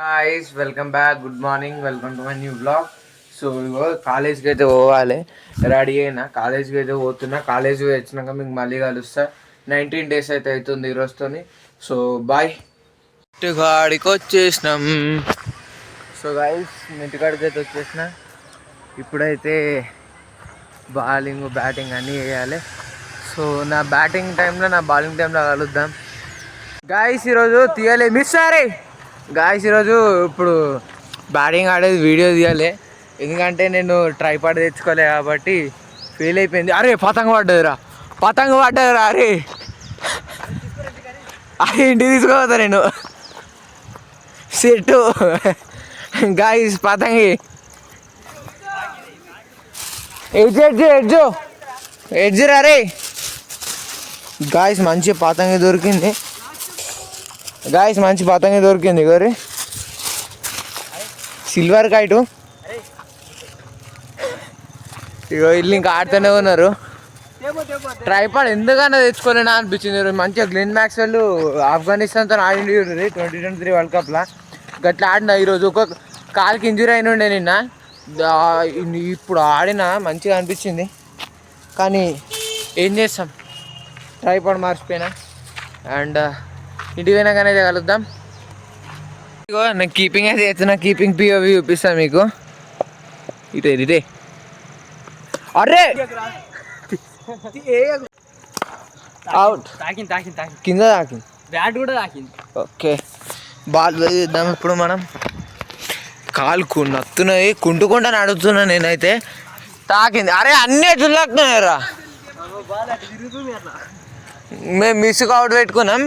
guys, welcome back. Good morning. Welcome to my new vlog. So ఇగో కాలేజ్కి అయితే పోవాలి, రెడీ అయినా కాలేజ్కి అయితే పోతున్నా. కాలేజ్ వచ్చినాక మీకు మళ్ళీ కలుస్తా. 19 days అయితే అవుతుంది ఈరోజుతో. So bye. ఇంటికాడికి వచ్చేసినాం. సో గైస్ ఇంటికాడికి అయితే వచ్చేసిన. ఇప్పుడైతే బ్యాటింగ్ అన్నీ వేయాలి. సో నా బ్యాటింగ్ టైంలో నా బౌలింగ్ టైంలో కలుద్దాం. గాయస్ ఈరోజు తీయాలి మిస్ సారీ. గాయస్ ఈరోజు ఇప్పుడు బ్యాటింగ్ ఆడేది వీడియో తీయాలి, ఎందుకంటే నేను ట్రైపాడ్ తెచ్చుకోలే కాబట్టి ఫెయిల్ అయిపోయింది. అరే పతంగ పడ్డదిరా అరే అరే ఇంటికి తీసుకోపోతా నేను. సెట్టు గాయస్ పతంగి ఎడ్జ్ రే గాయస్. మంచి పతంగి దొరికింది గోరి, సిల్వర్ కైటు. ఇగో ఇల్లు ఇంకా ఆడుతూనే ఉన్నారు. ట్రైపాడ్ ఎందుకన్నా తెచ్చుకోలేనా అనిపించింది. మంచిగా గ్లెన్ మ్యాక్స్వెల్ ఆఫ్ఘనిస్తాన్తో ఆడింది 2023 వరల్డ్ కప్లో. గట్లా ఆడిన ఈరోజు ఒక కాలుకి ఇంజురీ అయిన ఉండే నిన్న. ఇప్పుడు ఆడిన మంచిగా అనిపించింది, కానీ ఏం చేస్తాం, ట్రైపాడ్ మార్చిపోయినా. అండ్ ఇంటికి పోయినాకనే కలుద్దాం. ఇగో నేను కీపింగ్ అయితే చేస్తున్నా, కీపింగ్ పిఓవి చూపిస్తాను మీకు. ఇటే అరే అవుట్ కింద తాకింది, బ్యాట్ కూడా తాకింది. ఓకే బాల్ వేద్దాం ఇప్పుడు మనం. కాలు నత్తున్నది, కుంటుకుంటా నడుస్తున్నా నేనైతే. తాకింది. అరే అన్నీ చుల్లాకున్నాయరా. మేము మిస్కి అవుట్ పెట్టుకున్నాం,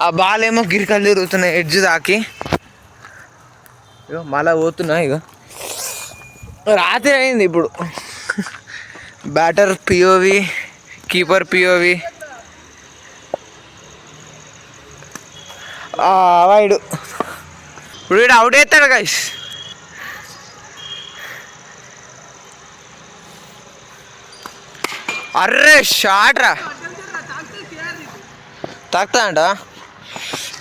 ఆ బాల్ ఏమో గిరికలు తిరుగుతున్నాయి ఎడ్జ్ తాకి. ఇగో మళ్ళా పోతున్నా. ఇక రాత్రి అయింది ఇప్పుడు. Batter POV, keeper POV. Wide ఇప్పుడు వీడు అవుట్ అవుతాడు గైస్. అర్రే షాట్ రా, తాకుతా అంట.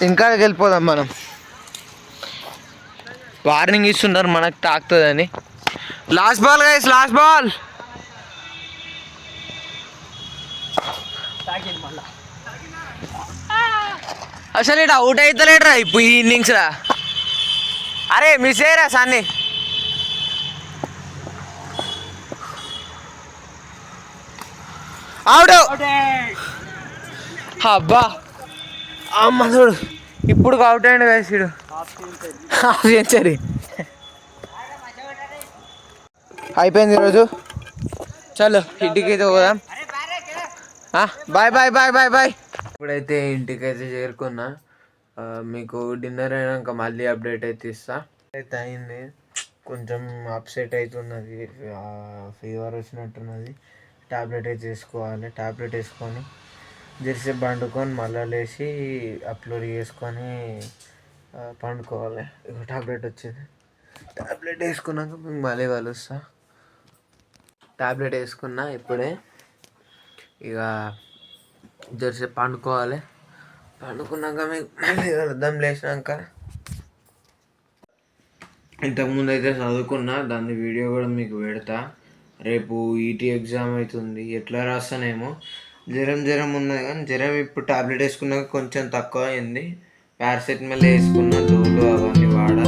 ఇంకా వెళ్ళిపోదాం మనం. వార్నింగ్ ఇస్తున్నారు మనకు తాకుతుందని. Last ball guys, last ball. అసలు ఇటు అవుట్ అవుతలేడురా ఇప్పుడు ఈ ఇన్నింగ్స్రా. అరే మిస్ అయ్యరా సన్నీ. అవుట్. అబ్బా అమ్మ చూడు, ఇప్పుడు అవుట్ అయ్యండి గైస్. వీడు హాఫ్ సెంచరీ అయిపోయింది ఈరోజు. చలో ఇంటికి అయితే పోదాం. Bye bye bye bye bye. ఇప్పుడైతే ఇంటికి అయితే చేరుకున్నా. మీకు డిన్నర్ అయినాక మళ్ళీ అప్డేట్ అయితే ఇస్తా. అయితే అయింది, కొంచెం అప్సెట్ అవుతున్నది, ఫీవర్ వచ్చినట్టున్నది. ట్యాబ్లెట్ అయితే వేసుకోవాలి. ట్యాబ్లెట్ వేసుకొని జెర్సేపు పండుకొని మళ్ళీ లేచి అప్లోడ్ చేసుకొని పండుకోవాలి. ట్యాబ్లెట్ వచ్చింది. ట్యాబ్లెట్ వేసుకున్నాక మీకు మళ్ళీ కలుస్తా. ట్యాబ్లెట్ వేసుకున్నా ఇప్పుడే. ఇక జెర్సేపు పండుకోవాలి. పండుకున్నాక మీకు మళ్ళీ కలుద్దాం లేచినాక. ఇంతకుముందు అయితే చదువుకున్నా, దాని వీడియో కూడా మీకు పెడతా. రేపు ఈటీ ఎగ్జామ్ అవుతుంది, ఎట్లా రాస్తానేమో. జ్వరం ఉన్నది, కానీ జ్వరం ఇప్పుడు టాబ్లెట్ వేసుకున్నాక కొంచెం తక్కువ అయింది. పారాసెటమాల్ వేసుకున్న, డోలో అవన్నీ వాడా.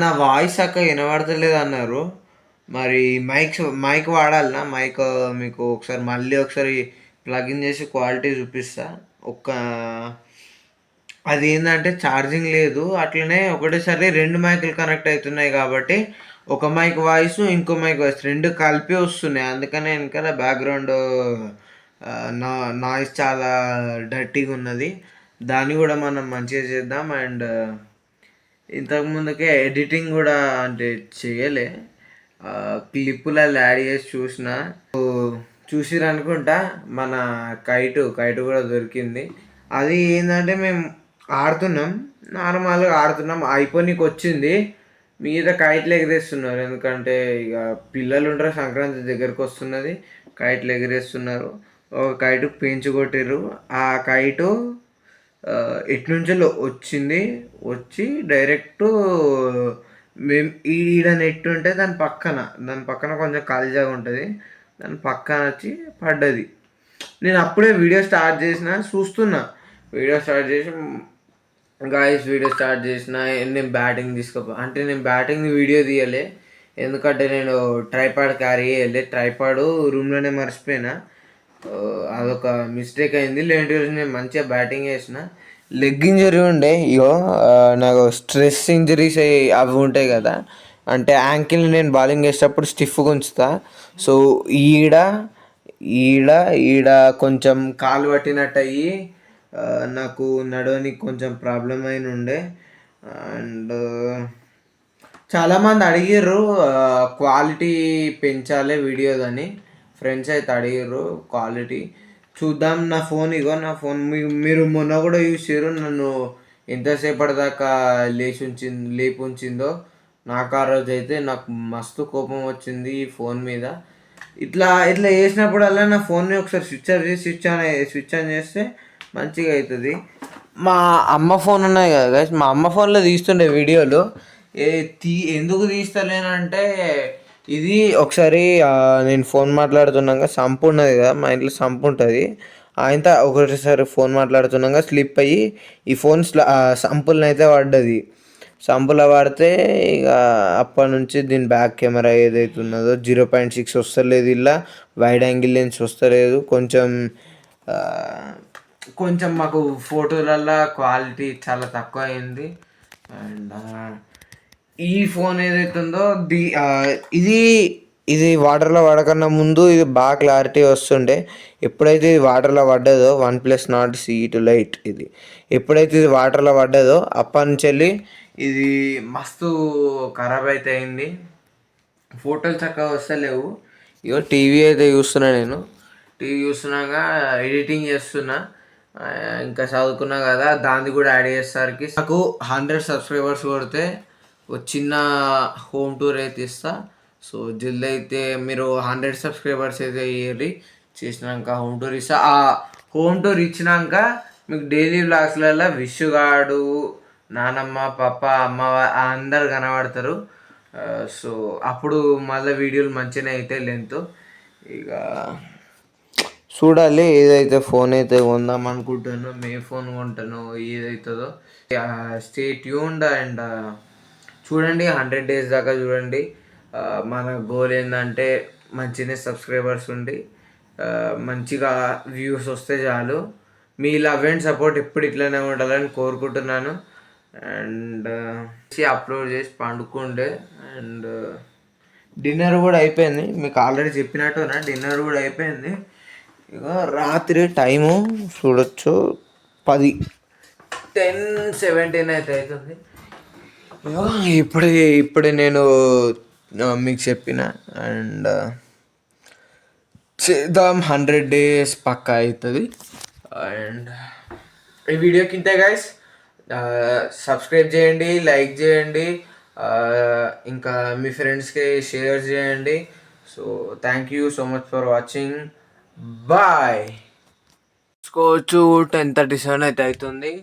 నా వాయిస్ అక్క వినబడతలేదు అన్నారు. మరి మైక్ వాడాలనా? మైక్ మీకు ఒకసారి మళ్ళీ ఒకసారి ప్లగిన్ చేసి క్వాలిటీ చూపిస్తా. ఒక్క అది ఏంటంటే ఛార్జింగ్ లేదు, అట్లనే ఒకటేసారి 2 మైకులు కనెక్ట్ అవుతున్నాయి కాబట్టి ఒక మైక్ వాయిస్ ఇంకో మైక్ వాయిస్ 2 కలిపి వస్తున్నాయి. అందుకనే వెనకాల బ్యాక్గ్రౌండ్ నా నాయిస్ చాలా డర్టీగా ఉన్నది. దాన్ని కూడా మనం మంచిగా చేద్దాం. అండ్ ఇంతకుముందుకే ఎడిటింగ్ కూడా అంటే చేయలే, క్లిప్పులలో యాడ్ చేసి చూసిన. చూసిరు అనుకుంటా మన కైటు కూడా దొరికింది. అది ఏంటంటే మేము ఆడుతున్నాం, నార్మల్గా ఆడుతున్నాం, అయిపోయినకి వచ్చింది. మీద కైట్లు ఎగరేస్తున్నారు, ఎందుకంటే ఇక పిల్లలు ఉంటారు, సంక్రాంతి దగ్గరకు వస్తున్నది, కైట్లు ఎగరేస్తున్నారు. ఒక కైటు పెంచి కొట్టిర్రు. ఆ కైటు ఎట్నుంచో వచ్చింది, వచ్చి డైరెక్ట్ మేము ఈడ నెట్ ఉంటే దాని పక్కన కొంచెం ఖాళీ జాగా ఉంటుంది, దాని పక్కన వచ్చి పడ్డది. నేను అప్పుడే వీడియో స్టార్ట్ చూస్తున్నా, వీడియో స్టార్ట్ చేసి వీడియో స్టార్ట్ చేసిన. నేను బ్యాటింగ్ అంటే నేను బ్యాటింగ్ వీడియో తీయలే, ఎందుకంటే నేను ట్రైపాడ్ క్యారీ చేయలే, ట్రైపాడు రూమ్లోనే మర్చిపోయినా. అదొక మిస్టేక్ అయింది. లేదంటే నేను మంచిగా బ్యాటింగ్ చేసిన. లెగ్ ఇంజరీ ఉండే, ఇగో నాకు స్ట్రెస్ ఇంజరీస్ అవి ఉంటాయి కదా, అంటే యాంకిల్ నేను బౌలింగ్ వేసేటప్పుడు స్టిఫ్గా ఉంచుతా. సో ఈడ ఈడ ఈడ కొంచెం కాలు పట్టినట్టు అయ్యి నాకు నడవనికి కొంచెం ప్రాబ్లం అయిన ఉండే. అండ్ చాలామంది అడిగిర్రు క్వాలిటీ పెంచాలి వీడియోదని, ఫ్రెండ్స్ అయితే అడిగిర్రు క్వాలిటీ. చూద్దాం. నా ఫోన్ మీరు మొన్న కూడా చూసారు, నన్ను ఎంతసేపటి దాకా లేపి ఉంచిందో. నాకు ఆ రోజు అయితే నాకు మస్తు కోపం వచ్చింది ఈ ఫోన్ మీద. ఇట్లా చేసినప్పుడల్లా నా ఫోన్ని ఒకసారి స్విచ్ ఆన్ చేస్తే మంచిగా అవుతుంది. మా అమ్మ ఫోన్ ఉన్నాయి కదా గైస్, మా అమ్మ ఫోన్లో తీస్తుండే వీడియోలు. ఎందుకు తీస్తలేనంటే, ఇది ఒకసారి నేను ఫోన్ మాట్లాడుతున్నాగా సంపు ఉన్నది కదా, మా ఇంట్లో సంపు ఉంటుంది, ఆయనతో ఒకసారి ఫోన్ మాట్లాడుతున్నాగా స్లిప్ అయ్యి ఈ ఫోన్ సంపుల్ని అయితే పడ్డది. సంపులో పడితే ఇక అప్పటి నుంచి దీని బ్యాక్ కెమెరా ఏదైతే ఉన్నదో 0.6 వస్తలేదు, ఇలా వైడ్ యాంగిల్ లెన్స్ వస్తలేదు. కొంచెం మాకు ఫోటోలల్లో క్వాలిటీ చాలా తక్కువ అయింది. అండ్ ఈ ఫోన్ ఏదైతే ఉందో ఇది వాటర్లో పడకన్నా ముందు ఇది బాగా క్లారిటీ వస్తుండే. ఎప్పుడైతే ఇది వాటర్లో పడ్డదో, OnePlus Nord CE2 Lite ఇది ఎప్పుడైతే ఇది వాటర్లో పడ్డదో అప్పటి నుంచి వెళ్ళి ఇది మస్తు ఖరాబ్ అయితే అయింది, ఫోటోలు చక్కగా వస్తలేవు. ఇగో టీవీ అయితే చూస్తున్నా, నేను టీవీ చూస్తున్నాక ఎడిటింగ్ చేస్తున్నా, ఇంకా చదువుకున్నా కదా, దాన్ని కూడా యాడ్ చేసేసరికి నాకు 100 సబ్స్క్రైబర్స్ కొడితే ఒక చిన్న హోమ్ టూర్ అయితే ఇస్తా. సో జల్దీ అయితే మీరు 100 సబ్స్క్రైబర్స్ అయితే ఇవ్వాలి, చేసినాక హోమ్ టూర్ ఇస్తా. ఆ హోమ్ టూర్ ఇచ్చినాక మీకు డైలీ వ్లాగ్స్లలో విషుగాడు, నానమ్మ, పప్ప, అమ్మ అందరు కనబడతారు. సో అప్పుడు మళ్ళీ వీడియోలు మంచిగానే అయితే లెంత్. ఇక చూడాలి ఏదైతే ఫోన్ అయితే కొందాం అనుకుంటానో, ఫోన్ కొంటానో ఏదైతుందో. స్టే ట్యూన్డ్ అండ్ చూడండి, 100 days దాకా చూడండి. మన గోల్ ఏంటంటే మంచిగా సబ్స్క్రైబర్స్ ఉండి మంచిగా వ్యూస్ వస్తే చాలు. మీ లవ్ అండ్ సపోర్ట్ ఎప్పుడు ఇట్లనే ఉండాలని కోరుకుంటున్నాను. అండ్ అప్లోడ్ చేసి పండుకుండే. అండ్ డిన్నర్ కూడా అయిపోయింది, మీకు ఆల్రెడీ చెప్పినట్టునా డిన్నర్ కూడా అయిపోయింది. ఇక రాత్రి టైము చూడొచ్చు 10:17 అయితే అవుతుంది. ఇప్పుడే నేను మీకు చెప్పిన. అండ్ చేద్దాం, 100 days పక్కా అవుతుంది. అండ్ ఈ వీడియోకి ఇంతే గైస్, సబ్స్క్రైబ్ చేయండి, లైక్ చేయండి, ఇంకా మీ ఫ్రెండ్స్కి షేర్ చేయండి. So thank you so much for watching, bye. చూసుకోవచ్చు 10:37 అయితే అవుతుంది.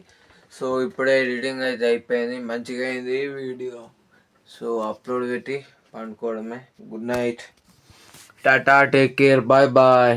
సో ఇప్పుడే ఎడిటింగ్ అయితే అయిపోయింది, మంచిగా అయింది వీడియో. సో అప్లోడ్ పెట్టి పండుకోవడమే. Good night, tata, take care, bye bye.